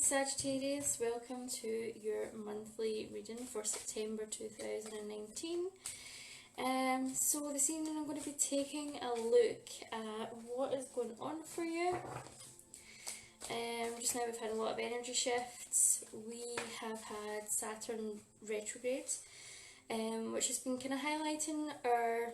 Sagittarius, welcome to your monthly reading for September 2019. So this evening I'm going to be taking a look at what is going on for you. Just now we've had a lot of energy shifts. We have had Saturn retrograde, which has been kind of highlighting our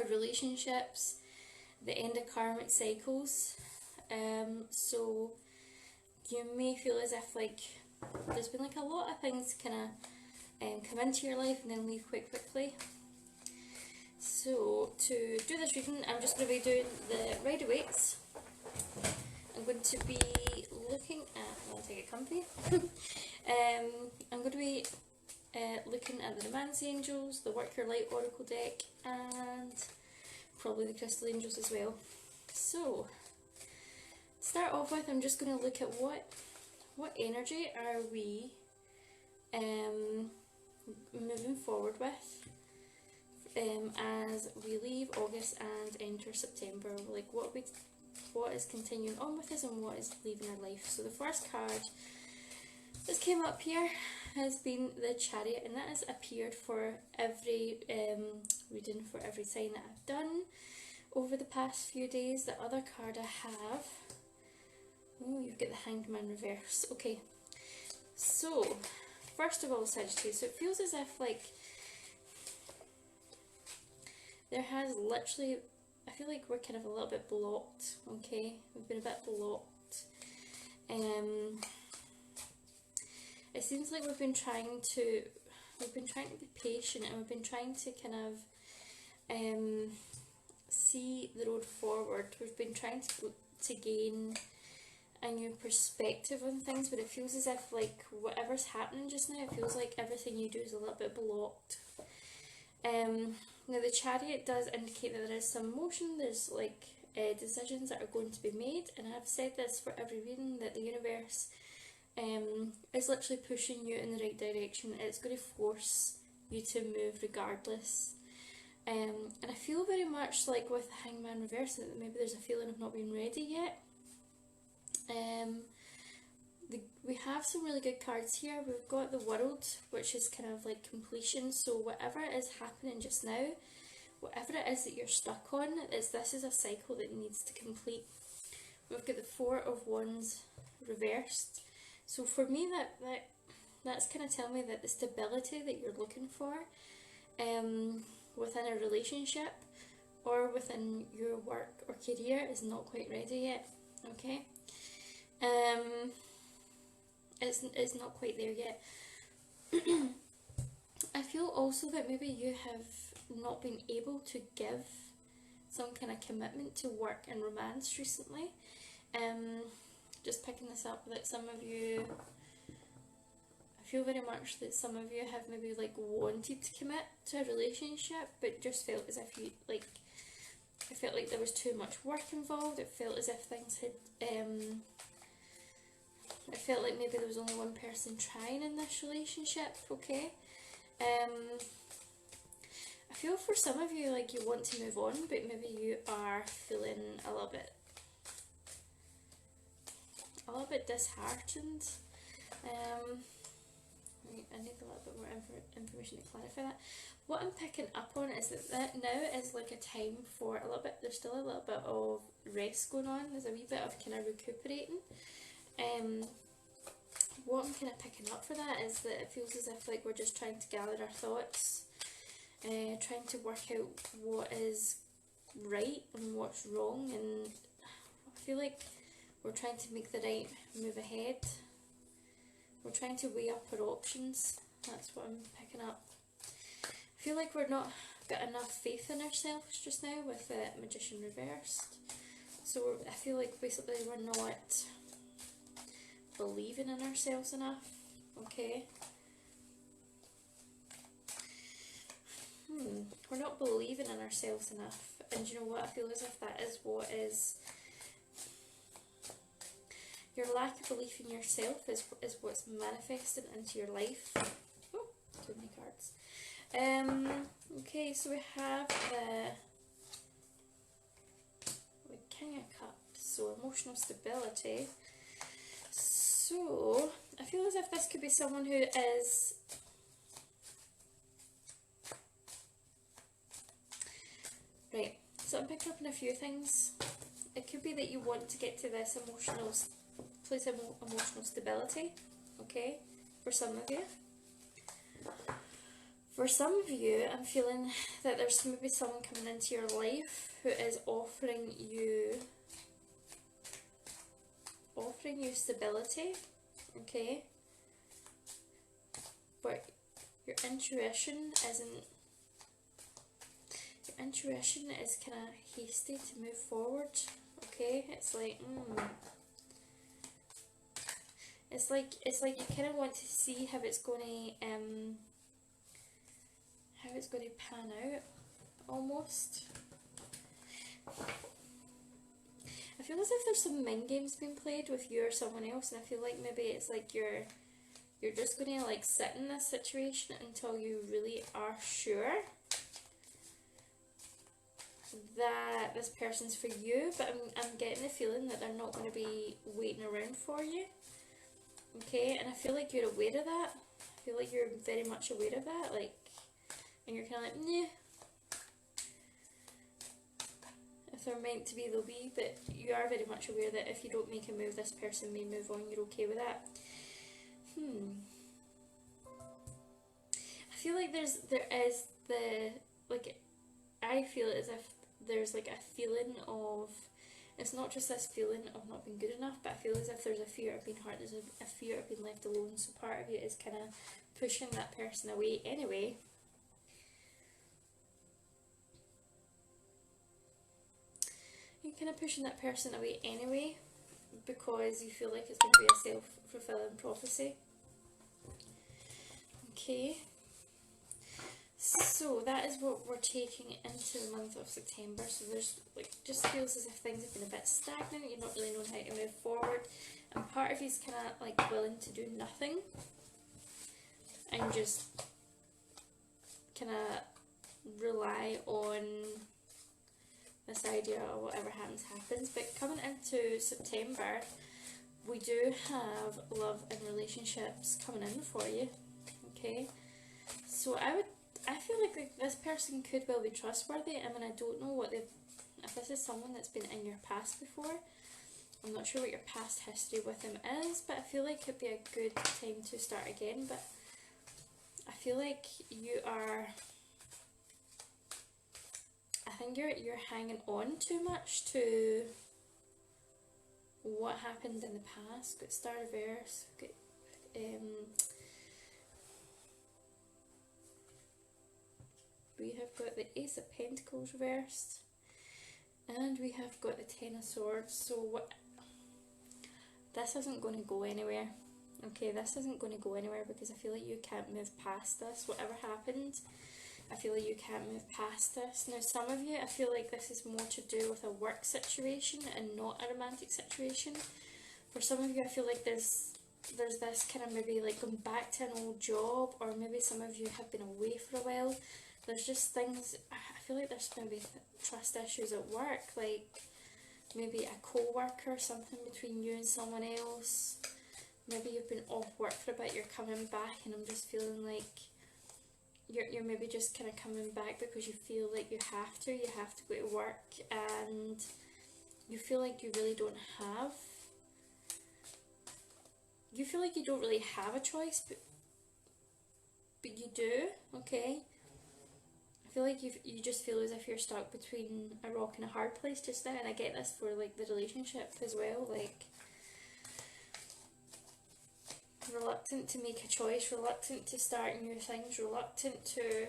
relationships, the end of karmic cycles. So you may feel as if there's been a lot of things kind of come into your life and then leave quite quickly. So to do this reading, I'm just going to be doing the Rider-Waite. I'm going to be looking at, I'll take it comfy. I'm going to be looking at the Romance Angels, the Work Your Light Oracle deck, and probably the Crystal Angels as well. So to start off with, I'm just going to look at what energy are we moving forward with as we leave August and enter September. What is continuing on with us and what is leaving our life. So the first card that came up here has been the Chariot, and that has appeared for every reading for every sign that I've done over the past few days. The other card I have, oh, you've got the Hanged Man reverse. Okay, so first of all, Sagittarius, so it feels as if there has literally, I feel like we're kind of a little bit blocked, okay? We've been a bit blocked. It seems like we've been trying to be patient, and we've been trying to kind of see the road forward. We've been trying to gain a new perspective on things, but it feels as if whatever's happening just now, it feels like everything you do is a little bit blocked. Now the Chariot does indicate that there is some motion, there's decisions that are going to be made, and I've said this for every reading, that the universe is literally pushing you in the right direction. It's going to force you to move regardless. And I feel very much like with the Hangman reverse that maybe there's a feeling of not being ready yet. We have some really good cards here. We've got the World, which is kind of completion. So whatever is happening just now, whatever it is that you're stuck on, this is a cycle that needs to complete. We've got the Four of Wands reversed. So for me, that's kind of telling me that the stability that you're looking for within a relationship or within your work or career is not quite ready yet. Okay. It's not quite there yet. I feel also that maybe you have not been able to give some kind of commitment to work and romance recently. Just picking this up, that some of you, I feel very much that some of you have maybe wanted to commit to a relationship, but just felt as if you I felt like there was too much work involved. It felt as if things had I felt like maybe there was only one person trying in this relationship, okay? I feel for some of you you want to move on, but maybe you are feeling a little bit disheartened. I need a little bit more information to clarify that. What I'm picking up on is that now is a time for a little bit, there's still a little bit of rest going on. There's a wee bit of kind of recuperating. What I'm kind of picking up for that is that it feels as if we're just trying to gather our thoughts, trying to work out what is right and what's wrong, and I feel like we're trying to make the right move ahead. We're trying to weigh up our options. That's what I'm picking up. I feel like we're not got enough faith in ourselves just now with the Magician reversed. So I feel like basically we're not believing in ourselves enough, okay? We're not believing in ourselves enough, and you know what, I feel as if that is what is, your lack of belief in yourself is what's manifested into your life. Oh, too many cards. Okay, so we have the King of Cups, so emotional stability. So, I feel as if this could be someone who is right. So I'm picking up on a few things. It could be that you want to get to this emotional place of emotional stability, okay, for some of you. For some of you, I'm feeling that there's maybe someone coming into your life who is offering you stability, okay, but your intuition is kind of hasty to move forward, okay. It's like it's like you kind of want to see how it's going to pan out, almost. I feel as if there's some mind games being played with you or someone else, and I feel like maybe it's like you're just going to like sit in this situation until you really are sure that this person's for you, but I'm getting the feeling that they're not going to be waiting around for you, okay. And I feel like you're aware of that. I feel like you're very much aware of that, like, and you're kind of like, nah, if they're meant to be, they'll be, but you are very much aware that if you don't make a move, this person may move on. You're okay with that. I feel like there is the, like, I feel as if there's like a feeling of, it's not just this feeling of not being good enough, but I feel as if there's a fear of being hurt, there's a fear of being left alone, so part of you is kind of pushing that person away anyway. You're kind of pushing that person away anyway because you feel like it's going to be a self-fulfilling prophecy. Okay. So that is what we're taking into the month of September. So there's like, just feels as if things have been a bit stagnant, you're not really knowing how to move forward, and part of you is kind of like willing to do nothing and just kind of rely on this idea of whatever happens. But coming into September, we do have love and relationships coming in for you, okay. So I feel like this person could well be trustworthy. I mean, I don't know if this is someone that's been in your past before. I'm not sure what your past history with them is, but I feel like it'd be a good time to start again. But I feel like I think you're hanging on too much to what happened in the past. Got Star Reverse, got we have got the Ace of Pentacles reversed, and we have got the Ten of Swords. So this isn't going to go anywhere, okay. This isn't going to go anywhere because I feel like you can't move past this. Whatever happened, I feel like you can't move past this. Now, some of you, I feel like this is more to do with a work situation and not a romantic situation. For some of you, I feel like there's this kind of maybe like going back to an old job, or maybe some of you have been away for a while. There's just things, I feel like there's maybe trust issues at work, like maybe a co-worker, something between you and someone else. Maybe you've been off work for a bit, you're coming back, and I'm just feeling like you're maybe just kind of coming back because you feel like you have to go to work, and you feel like you really don't have, you feel like you don't really have a choice, but you do, okay. I feel like you just feel as if you're stuck between a rock and a hard place just now, and I get this for like the relationship as well, like reluctant to make a choice, reluctant to start new things, reluctant to,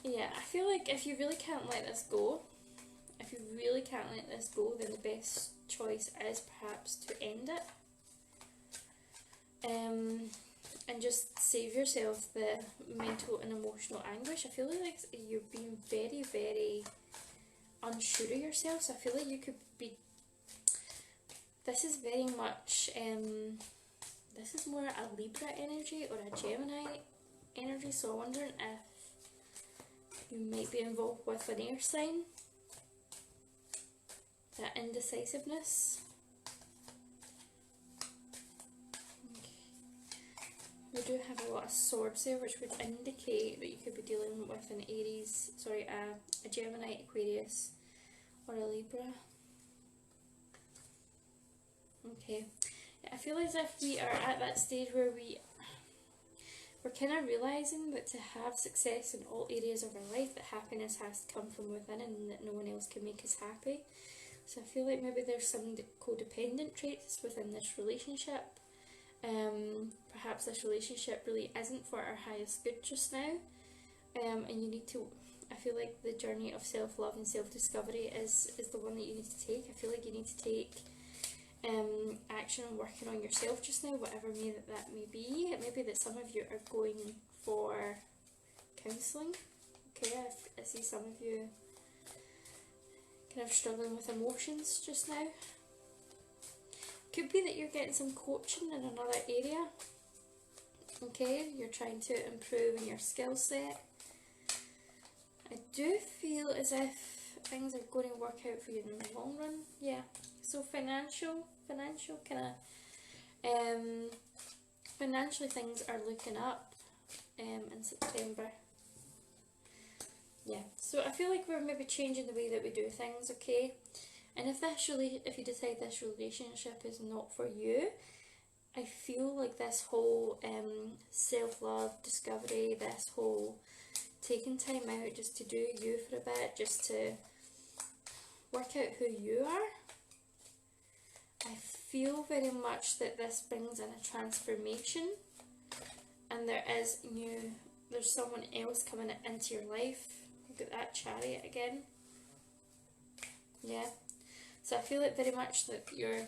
yeah, I feel like if you really can't let this go, then the best choice is perhaps to end it. And just save yourself the mental and emotional anguish. I feel like you're being very, very unsure of yourself. So I feel like you could be, this is very much, this is more a Libra energy or a Gemini energy. So I'm wondering if you might be involved with an air sign. That indecisiveness. We do have a lot of swords there, which would indicate that you could be dealing with an Aries, sorry, a Gemini, Aquarius, or a Libra. Okay, I feel as if we are at that stage where we're kind of realising that to have success in all areas of our life, that happiness has to come from within and that no one else can make us happy. So I feel like maybe there's some codependent traits within this relationship. Perhaps this relationship really isn't for our highest good just now. And you need to, I feel like the journey of self-love and self-discovery is the one that you need to take. I feel like you need to take action on working on yourself just now, whatever that may be. It may be that some of you are going for counselling. Okay, I see some of you kind of struggling with emotions just now. Could be that you're getting some coaching in another area. Okay, you're trying to improve in your skill set. I do feel as if things are going to work out for you in the long run. Yeah, so financial kind of, financially things are looking up in September. Yeah, so I feel like we're maybe changing the way that we do things, okay? And if you decide this relationship is not for you, I feel like this whole self-love, discovery, this whole taking time out just to do you for a bit, just to work out who you are, I feel very much that this brings in a transformation, and there's someone else coming into your life. Look at that Chariot again. Yeah. So I feel like very much that you're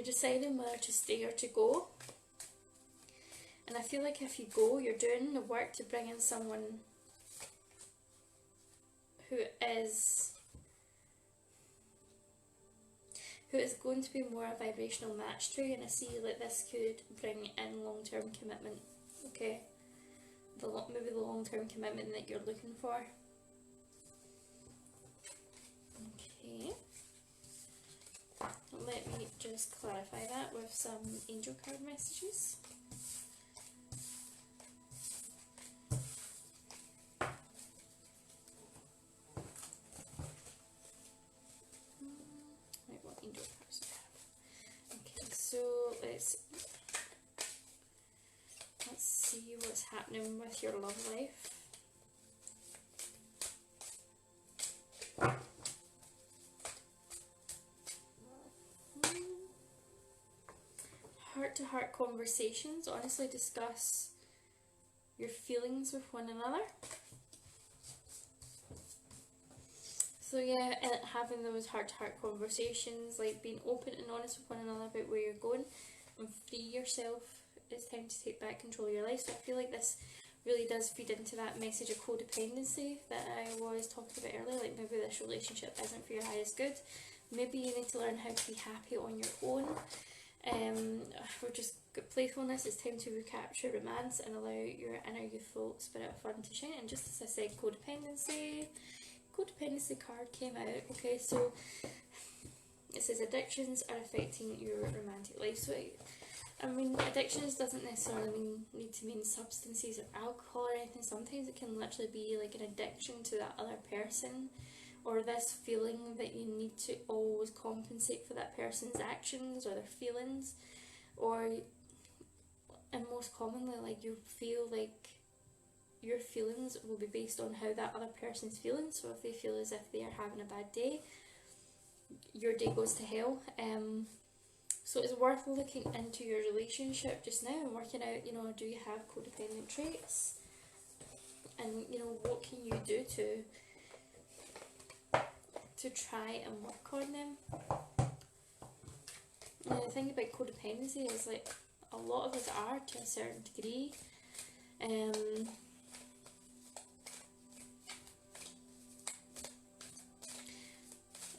deciding whether to stay or to go. And I feel like if you go, you're doing the work to bring in someone who is going to be more a vibrational match to you, and I see that this could bring in long-term commitment, okay? Maybe the long-term commitment that you're looking for. Okay. Let me just clarify that with some angel card messages. Right, what angel cards do we have? Okay, so let's see what's happening with your love life. Heart-to-heart conversations. Honestly, discuss your feelings with one another. So yeah, and having those heart-to-heart conversations, like being open and honest with one another about where you're going, and free yourself. It's time to take back control of your life. So I feel like this really does feed into that message of codependency that I was talking about earlier. Like maybe this relationship isn't for your highest good. Maybe you need to learn how to be happy on your own. We're just got playfulness. It's time to recapture romance and allow your inner youthful spirit of fun to shine. And just as I said, codependency card came out. Okay, so it says addictions are affecting your romantic life. So I mean, addictions doesn't necessarily need to mean substances or alcohol or anything. Sometimes it can literally be like an addiction to that other person, or this feeling that you need to always compensate for that person's actions or their feelings, and most commonly, like you feel like your feelings will be based on how that other person's feeling. So if they feel as if they are having a bad day, your day goes to hell. So it's worth looking into your relationship just now and working out, do you have codependent traits? And, what can you do to try and work on them? And the thing about codependency is, like, a lot of us are to a certain degree.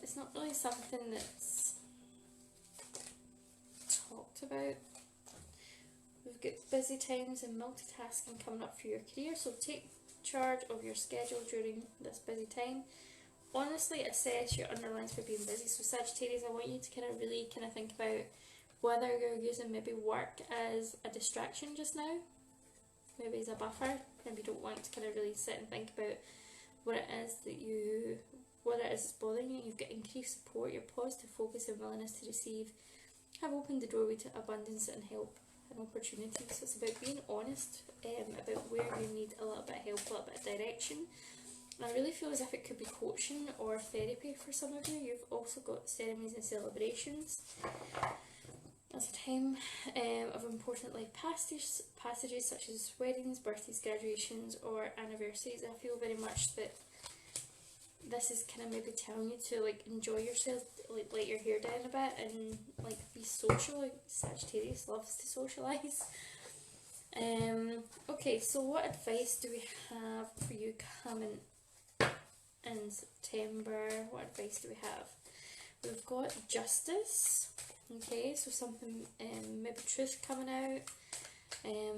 It's not really something that's talked about. We've got busy times and multitasking coming up for your career, so take charge of your schedule during this busy time. Honestly, assess your underlines for being busy. So Sagittarius, I want you to really think about whether you're using maybe work as a distraction just now, maybe as a buffer, maybe you don't want to kind of really sit and think about what it is that's bothering you. You've got increased support, your positive focus and willingness to receive have opened the doorway to abundance and help and opportunity. So it's about being honest about where you need a little bit of help, a little bit of direction. I really feel as if it could be coaching or therapy for some of you. You've also got ceremonies and celebrations. It's a time of important life passages such as weddings, birthdays, graduations or anniversaries. I feel very much that this is kind of maybe telling you to like enjoy yourself, like let your hair down a bit and like be social. Like Sagittarius loves to socialise. Okay, so what advice do we have for you coming in September? What advice do we have? We've got justice. Okay, so something, maybe truth coming out. I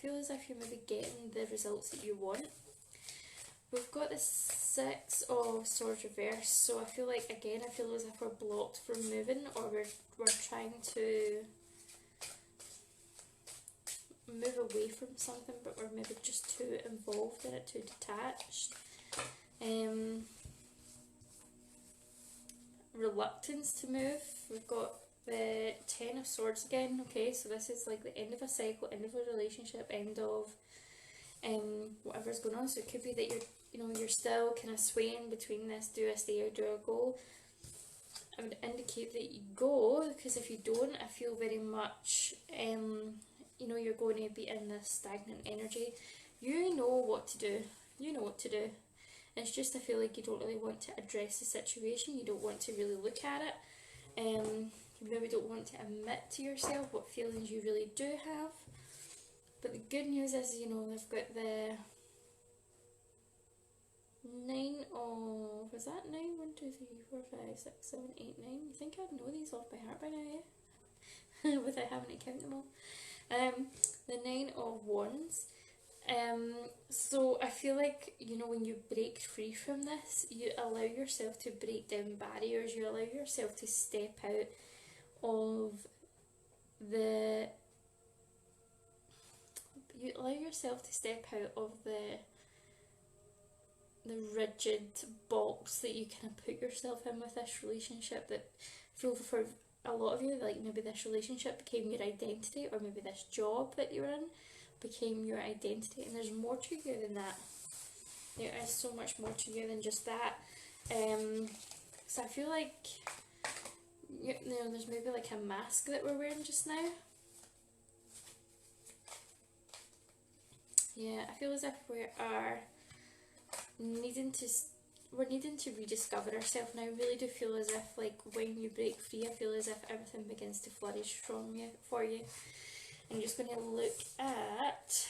feel as if you're maybe getting the results that you want. We've got the 6 of Swords reversed, so I feel like, again, I feel as if we're blocked from moving, or we're trying to move away from something, but we're maybe just too involved in it, too detached. Reluctance to move. We've got the 10 of Swords again. Okay, so this is like the end of a cycle, end of a relationship, end of whatever's going on. So it could be that you're still kind of swaying between this, do I stay or do I go? I would indicate that you go, because if you don't, I feel very much you're going to be in this stagnant energy. You know what to do. It's just I feel like you don't really want to address the situation. You don't want to really look at it. You maybe don't want to admit to yourself what feelings you really do have. But the good news is, they've got the 9 of, was that 9? 1, 2, 3, 4, 5, 6, 7, 8, 9. You think I'd know these off by heart by now, yeah? Without having to count them all. The 9 of Wands. So I feel like, when you break free from this, you allow yourself to break down barriers, you allow yourself to step out of the rigid box that you kind of put yourself in with this relationship, that feel for a lot of you, like maybe this relationship became your identity, or maybe this job that you're in became your identity, and there's more to you than that. There is so much more to you than just that. So I feel like there's maybe like a mask that we're wearing just now. Yeah, I feel as if we're needing to rediscover ourselves, and I really do feel as if, like, when you break free, I feel as if everything begins to flourish for you. I'm just going to look at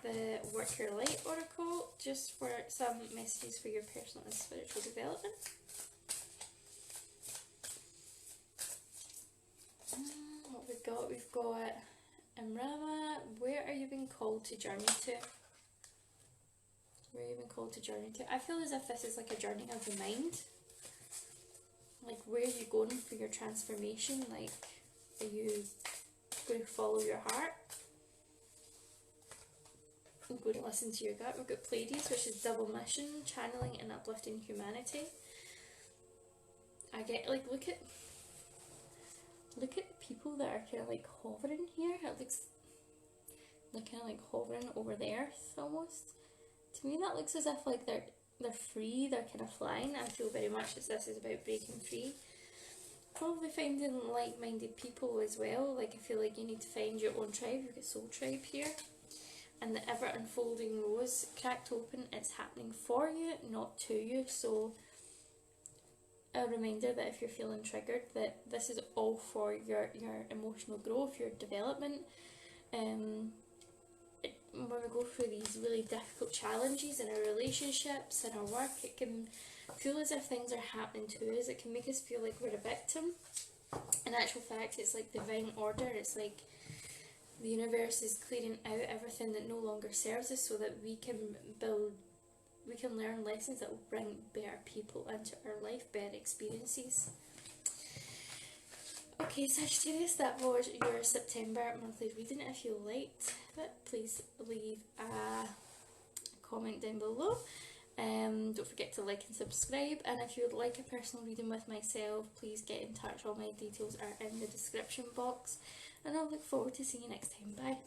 the Work Your Light Oracle, just for some messages for your personal and spiritual development. What we've got Amrama, where are you being called to journey to? Where are you being called to journey to? I feel as if this is like a journey of the mind. Like, where are you going for your transformation? Like, are you going to follow your heart? I'm going to listen to your gut. We've got Pleiades, which is double mission, channeling and uplifting humanity. I get, like, look at the people that are kind of like hovering here. It looks like kind of like hovering over the earth almost. To me, that looks as if like they're free, they're kind of flying. I feel very much that this is about breaking free. Probably finding like-minded people as well. Like, I feel like you need to find your own tribe. You've got Soul Tribe here. And the ever unfolding rose cracked open. It's happening for you, not to you. So a reminder that if you're feeling triggered, that this is all for your emotional growth, your development. When we go through these really difficult challenges in our relationships, in our work, it can feel as if things are happening to us. It can make us feel like we're a victim. In actual fact, it's like divine order. It's like the universe is clearing out everything that no longer serves us, so that we can learn lessons that will bring better people into our life, better experiences. Okay, Sagittarius, that was your September monthly reading. If you liked it, please leave a comment down below. Don't forget to like and subscribe, and if you would like a personal reading with myself, please get in touch. All my details are in the description box, and I'll look forward to seeing you next time. Bye.